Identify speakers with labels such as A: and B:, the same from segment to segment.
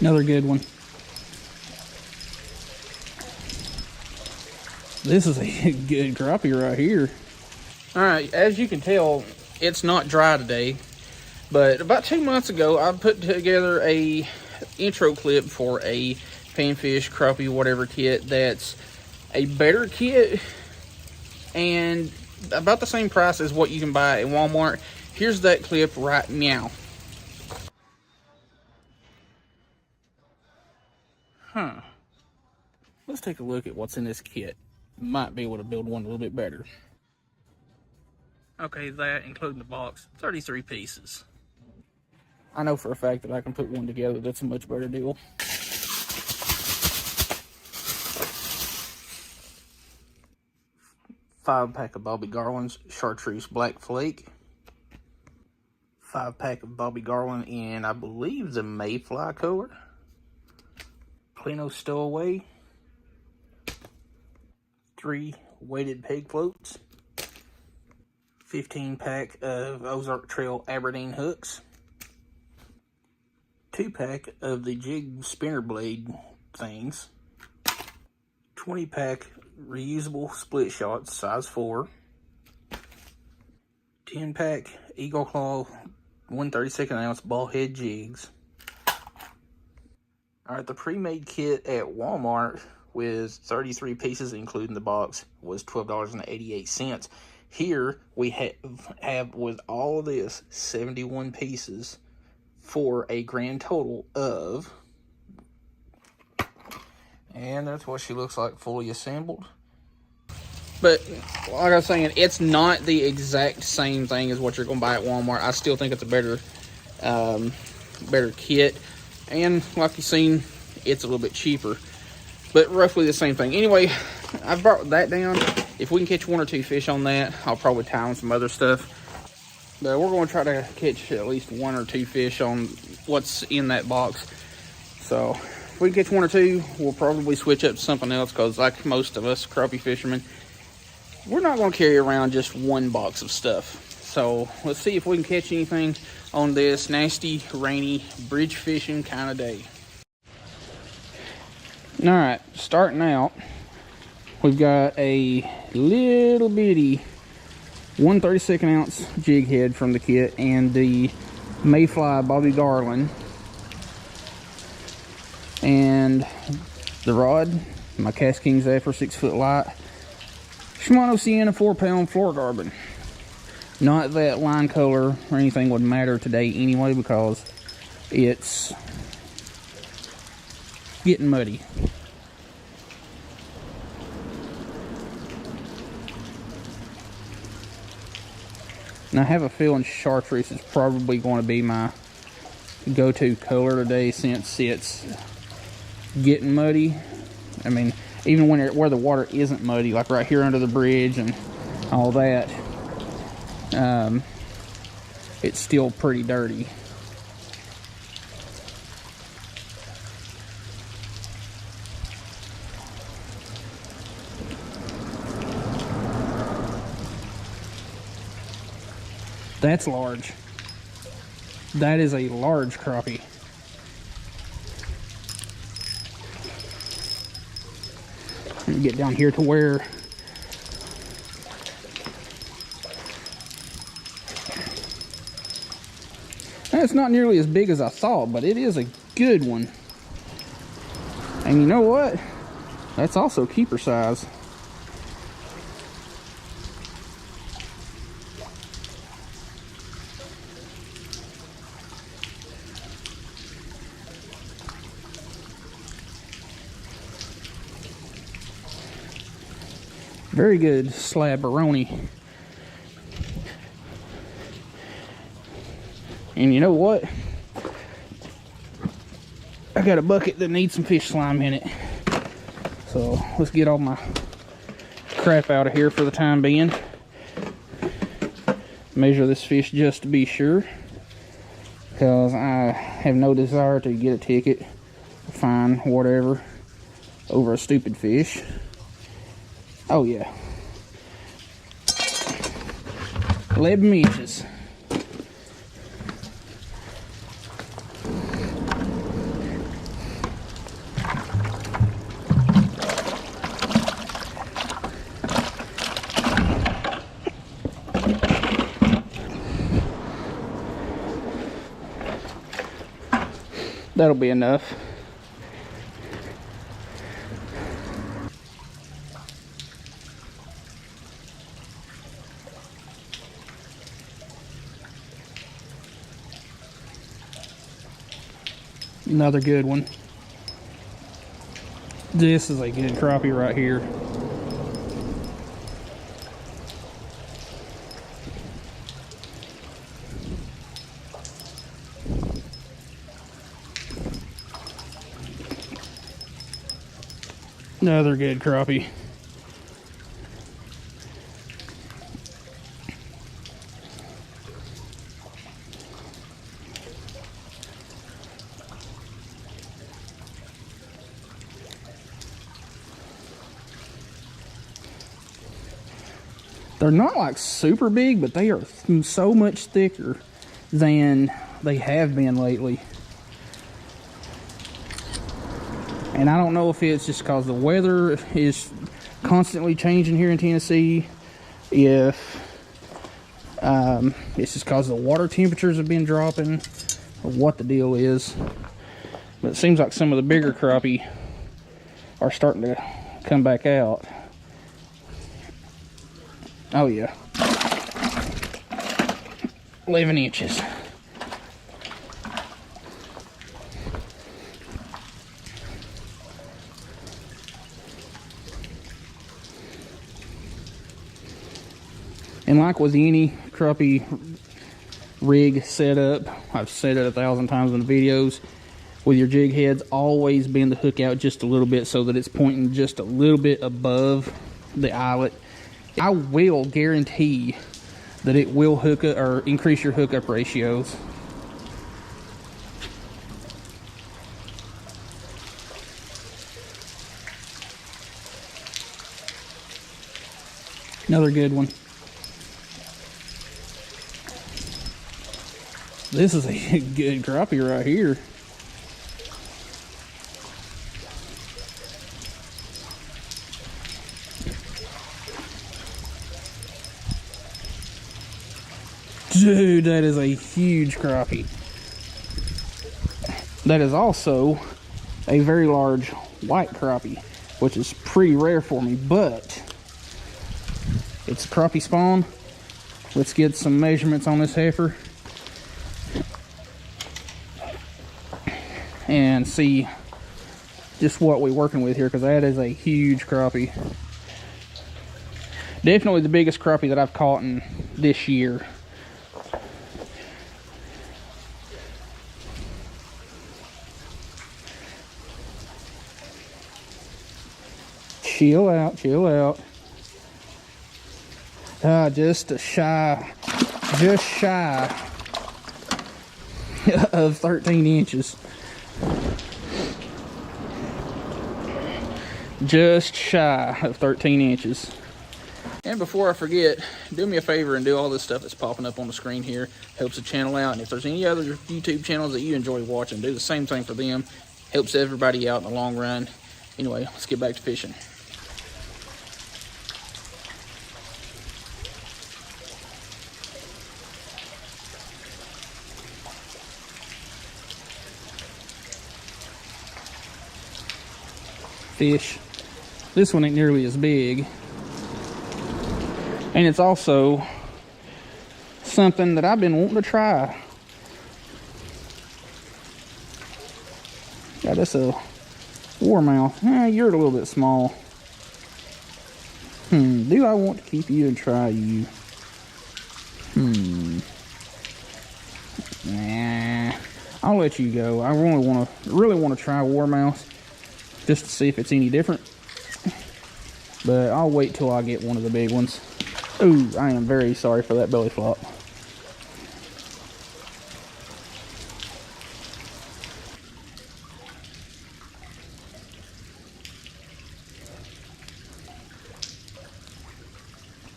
A: Another good one. This is a good crappie right here. All right, as you can tell, it's not dry today, but about 2 months ago, I put together a intro clip for a panfish, crappie, whatever kit that's a better kit and about the same price as what you can buy at Walmart. Here's that clip right now. Let's take a look at what's in this kit. Might be able to build one a little bit better. Okay, that, including the box, 33 pieces. I know for a fact that I can put one together that's a much better deal. Five-pack of Bobby Garland's Chartreuse Black Flake. 5-pack of Bobby Garland in, I believe, the Mayfly color. Plano Stowaway. 3 weighted peg floats. 15-pack of Ozark Trail Aberdeen hooks. 2-pack of the jig spinner blade things. 20-pack reusable split shots, size 4. 10-pack Eagle Claw 1/32 ounce ball head jigs. Alright, the pre-made kit at Walmart with 33 pieces, including the box, was $12.88. Here we have with all of this 71 pieces for a grand total of, and that's what she looks like fully assembled. But like I was saying, it's not the exact same thing as what you're going to buy at Walmart. I still think it's a better kit, and like you've seen, it's a little bit cheaper, but roughly the same thing. Anyway, I've brought that down. If we can catch 1 or 2 fish on that, I'll probably tie on some other stuff. But we're going to try to catch at least 1 or 2 fish on what's in that box. So if we can catch 1 or 2, we'll probably switch up to something else, because like most of us crappie fishermen, we're not going to carry around just 1 box of stuff. So let's see if we can catch anything on this nasty, rainy, bridge fishing kind of day. All right, starting out, we've got a little bitty 1/32 ounce jig head from the kit and the Mayfly Bobby Garland. And the rod, my Cast King Zephyr 6-foot light. Shimano Sienna 4-pound fluorocarbon. Not that line color or anything would matter today anyway, because it's getting muddy. And I have a feeling chartreuse is probably going to be my go-to color today, since it's getting muddy. I mean, even when where the water isn't muddy, like right here under the bridge and all that, it's still pretty dirty. That's large. That is a large crappie. Let me get down here to where it's not nearly as big as I thought, but it is a good one. And you know what? That's also keeper size. Very good slab-a-roni. And you know what? I got a bucket that needs some fish slime in it. So let's get all my crap out of here for the time being. Measure this fish just to be sure, because I have no desire to get a ticket, fine, whatever, over a stupid fish. Oh yeah, 11 inches. That'll be enough. Another good one. This is a good crappie right here. Another good crappie. They're not like super big, but they are so much thicker than they have been lately. And I don't know if it's just because the weather is constantly changing here in Tennessee, if it's just because the water temperatures have been dropping, or what the deal is. But it seems like some of the bigger crappie are starting to come back out. Oh yeah, 11 inches. And like with any crappie rig setup, I've said it 1,000 times in the videos, with your jig heads, always bend the hook out just a little bit so that it's pointing just a little bit above the eyelet. I will guarantee that it will hook up or increase your hookup ratios. Another good one. This is a good crappie right here. Dude, that is a huge crappie. That is also a very large white crappie, which is pretty rare for me, but it's a crappie spawn. Let's get some measurements on this heifer and see just what we're working with here, because that is a huge crappie. Definitely the biggest crappie that I've caught in this year. Chill out, chill out. Just shy of 13 inches. Just shy of 13 inches. And before I forget, do me a favor and do all this stuff that's popping up on the screen here. Helps the channel out. And if there's any other YouTube channels that you enjoy watching, do the same thing for them. Helps everybody out in the long run. Anyway, let's get back to fishing. Fish. This one ain't nearly as big. And it's also something that I've been wanting to try. Yeah, that's a warmouth. You're a little bit small. Do I want to keep you and try you? Nah, I'll let you go. I really want to try warmouth just to see if it's any different. But I'll wait till I get one of the big ones. Ooh, I am very sorry for that belly flop.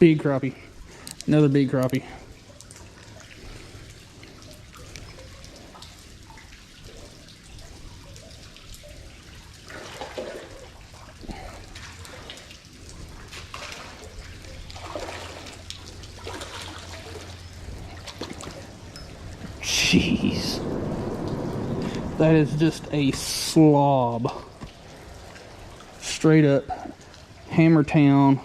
A: Big crappie. Another big crappie. Jeez. That is just a slob. Straight up Hammertown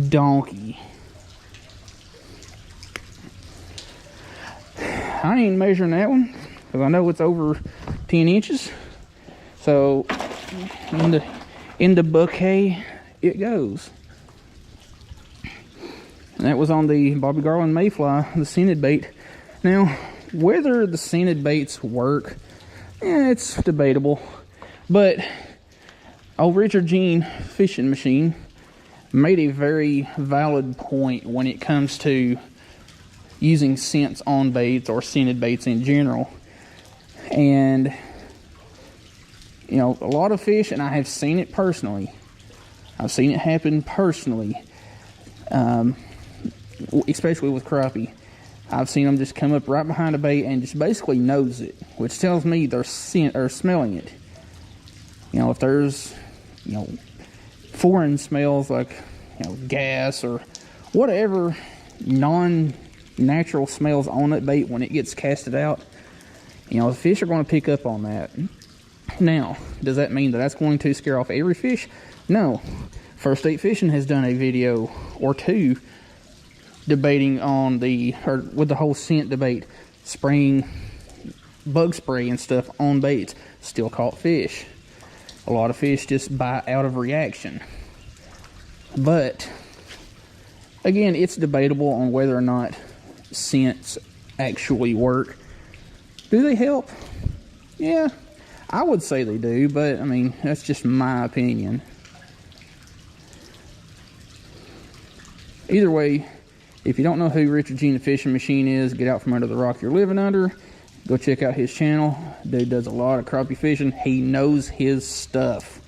A: donkey. I ain't measuring that one because I know it's over 10 inches. So in the bouquet it goes. And that was on the Bobby Garland Mayfly, the scented bait. Now, whether the scented baits work, it's debatable. But old Richard Jean Fishing Machine made a very valid point when it comes to using scents on baits or scented baits in general. And you know, a lot of fish, and I have seen it personally, I've seen it happen personally, especially with crappie. I've seen them just come up right behind a bait and just basically nose it, which tells me they're smelling it. You know, if there's, you know, foreign smells like, you know, gas or whatever non-natural smells on that bait when it gets casted out, you know, the fish are going to pick up on that. Now, does that mean that that's going to scare off every fish? No. First State Fishing has done a video or two debating on with the whole scent debate, spraying bug spray and stuff on baits, still caught fish. A lot of fish just bite out of reaction. But again, it's debatable on whether or not scents actually work. Do they help? Yeah, I would say they do, but I mean, that's just my opinion. Either way, if you don't know who Richard Jean the Fishing Machine is, get out from under the rock you're living under. Go check out his channel. Dude does a lot of crappie fishing. He knows his stuff.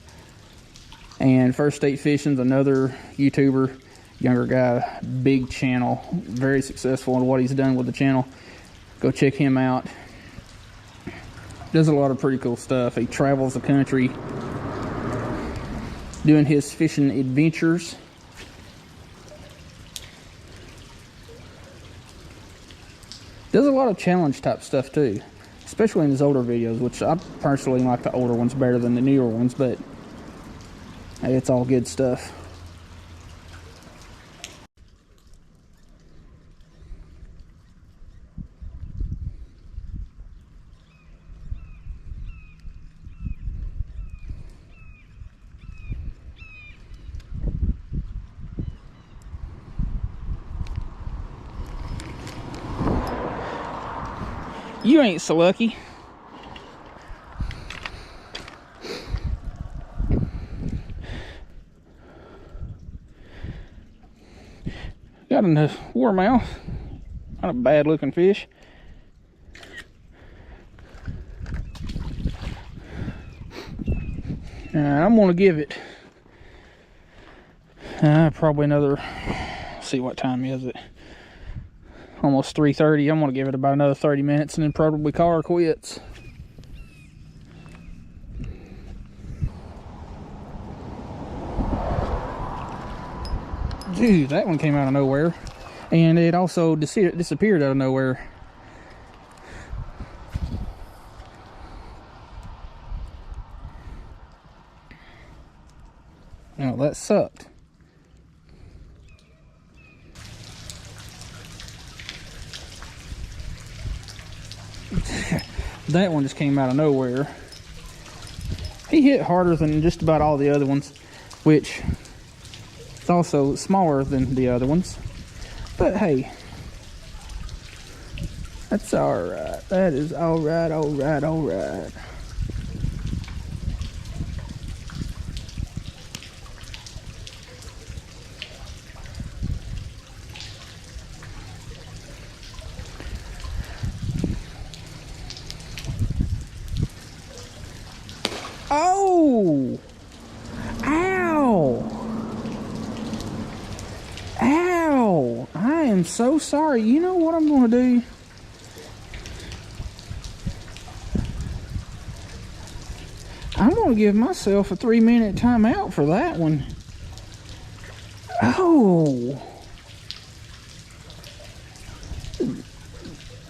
A: And First State Fishing's another YouTuber, younger guy, big channel, very successful in what he's done with the channel. Go check him out. Does a lot of pretty cool stuff. He travels the country doing his fishing adventures. Does a lot of challenge type stuff too, especially in his older videos, which I personally like the older ones better than the newer ones, but hey, it's all good stuff. You ain't so lucky. Got a warmouth. Not a bad looking fish. I'm gonna give it probably another, see what time is it? Almost 3:30. I'm gonna give it about another 30 minutes and then probably call her quits. Dude, that one came out of nowhere, and it also disappeared out of nowhere. Now that sucked. That one just came out of nowhere. He hit harder than just about all the other ones, which is also smaller than the other ones. But hey, that's alright. That is alright, alright, alright. Oh! Ow! Ow! I am so sorry. You know what I'm going to do? I'm going to give myself a 3-minute timeout for that one. Oh!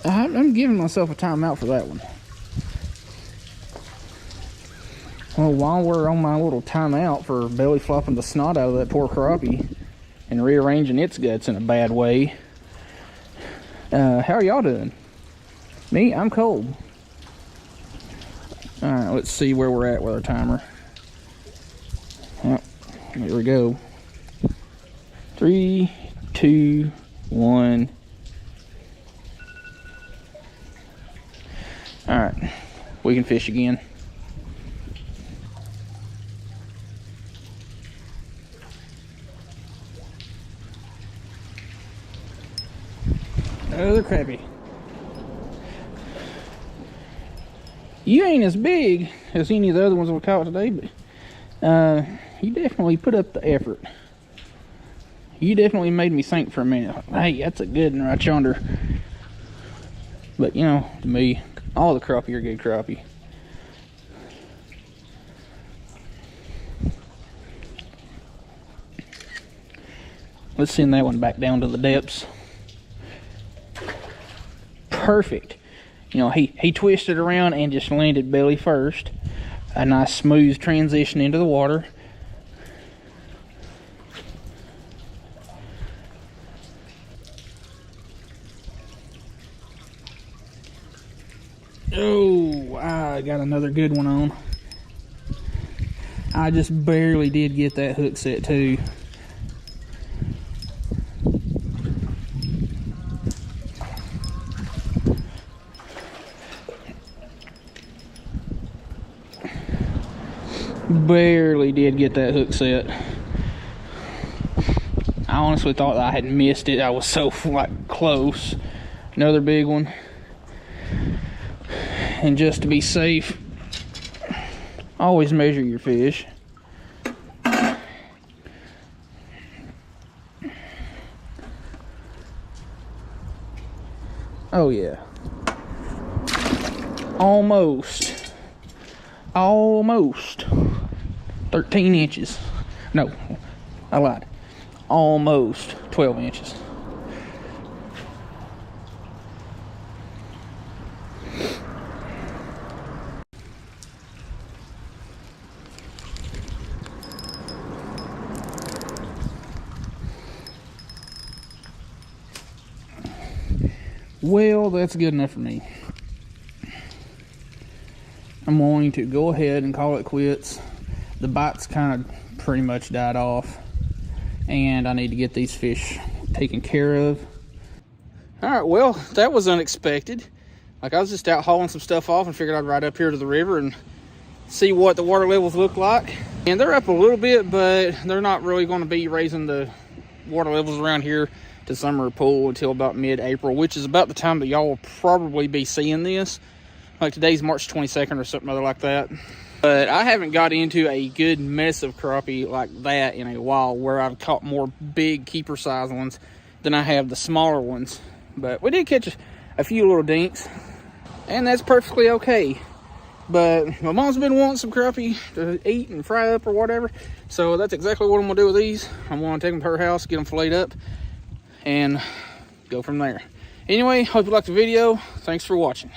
A: I'm giving myself a timeout for that one. Well, while we're on my little timeout for belly flopping the snot out of that poor crappie and rearranging its guts in a bad way, how are y'all doing? Me, I'm cold. All right, let's see where we're at with our timer. Yep, here we go. 3, 2, 1. All right, we can fish again. Another crappie. You ain't as big as any of the other ones we caught today, but you definitely put up the effort. You definitely made me think for a minute. Hey, that's a good one right yonder. But you know, to me, all the crappie are good crappie. Let's send that one back down to the depths. Perfect. You know, he twisted around and just landed belly first. A nice smooth transition into the water. Oh, I got another good one on. I just barely did get that hook set too. Barely did get that hook set. I honestly thought I had missed it. I was so like close. Another big one. And just to be safe, always measure your fish. Oh yeah. Almost. Almost. 13 inches. No, I lied. Almost 12 inches. Well, that's good enough for me. I'm going to go ahead and call it quits. The bites kind of pretty much died off, and I need to get these fish taken care of. All right, well, that was unexpected. Like, I was just out hauling some stuff off and figured I'd ride up here to the river and see what the water levels look like. And they're up a little bit, but they're not really going to be raising the water levels around here to summer pool until about mid-April, which is about the time that y'all will probably be seeing this. Like, today's March 22nd or something other like that. But I haven't got into a good mess of crappie like that in a while, where I've caught more big keeper size ones than I have the smaller ones. But we did catch a few little dinks, and that's perfectly okay. But my mom's been wanting some crappie to eat and fry up or whatever, so that's exactly what I'm gonna do with these. I'm gonna take them to her house, get them filleted up, and go from there. Anyway, hope you liked the video. Thanks for watching.